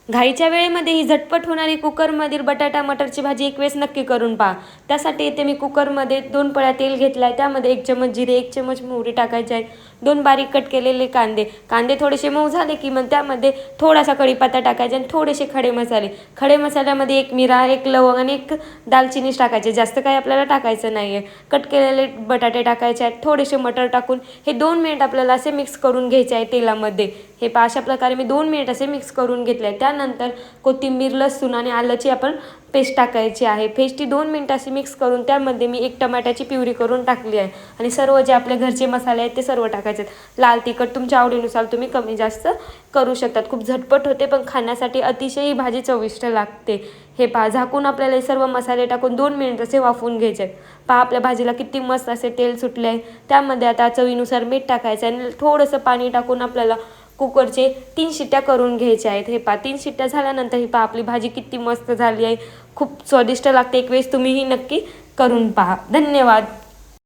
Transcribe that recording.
घाईच्या वेळेमध्ये ही झटपट होणारी कुकरमधील बटाटा मटरची भाजी एक वेळेस नक्की करून पहा. त्यासाठी इथे मी कुकरमध्ये 2 पळ्या तेल घेतलं आहे. त्यामध्ये 1 चमच जिरे, 1 चमच मोहरी टाकायचे आहे. 2 बारीक कट केलेले कांदे थोडेसे मऊ झाले की मग त्यामध्ये थोडासा कढीपत्ता टाकायचा आणि थोडेसे खडे मसाले. खडे मसाल्यामध्ये 1 मिरा, 1 लवंग आणि 1 दालचिनीच टाकायचे, जास्त काही आपल्याला टाकायचं नाही आहे. कट केलेले बटाटे टाकायचे आहेत. थोडेसे मटर टाकून हे 2 मिनिट आपल्याला असे मिक्स करून घ्यायचे आहे तेलामध्ये. हे पहा, अशा प्रकारे मी 2 मिनिट असे मिक्स करून घेतले आहे. त्यानंतर कोथिंबीर, लसूण आणि आल्याची आपण पेस्ट टाकायची आहे. पेस्टची 2 मिनिटं अशी मिक्स करून त्यामध्ये मी 1 टमाट्याची प्युरी करून टाकली आहे आणि सर्व जे आपले घरचे मसाले आहेत ते सर्व टाकायचे आहेत. लाल तिखट तुमच्या आवडीनुसार तुम्ही कमी जास्त करू शकतात. खूप झटपट होते पण खाण्यासाठी अतिशय ही भाजी चविष्ट लागते. हे पहा, झाकून आपल्याला हे सर्व मसाले टाकून 2 मिनिट असे वाफवून घ्यायचे आहेत. पहा, आपल्या भाजीला किती मस्त असे तेल सुटले आहे. त्यामध्ये आता चवीनुसार मीठ टाकायचं आहे आणि थोडंसं पाणी टाकून आपल्याला कुकरचे 3 शिट्ट्या करून घ्यायच्या आहेत. हे पहा, 3 शिट्ट्या झाल्यानंतर ही पहा आपली भाजी किती मस्त झाली आहे. खूप स्वादिष्ट लागते. एक वेळेस तुम्हीही नक्की करून पहा. धन्यवाद.